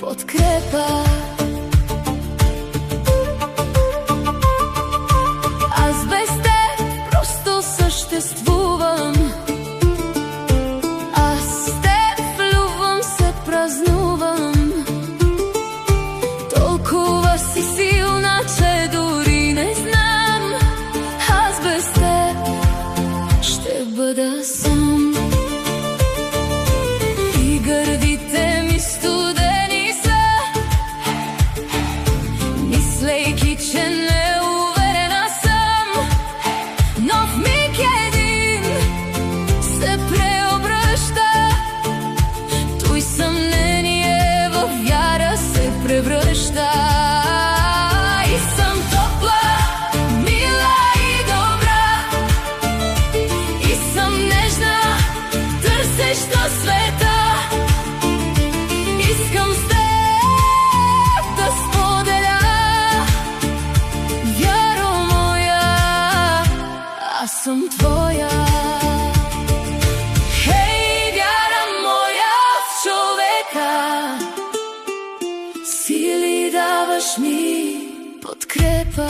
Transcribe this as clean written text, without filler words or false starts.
подкрепа. Аз без теб просто съществувам. Аз с теб влюбвам се, празнувам. Толкова си силна, че дори не знам. Аз без теб ще бъда сам. И гърдите ми студени са, мислейки, че неуверена съм. Но в миг един се преобръща. Той съмнение във вяра се превръща. И съм топла, мила и добра. И съм нежна, търсеща света. Искам с теб да споделя. Вяро моя, аз съм твоя. Хей, вяра моя в човека, сили даваш ми, подкрепа.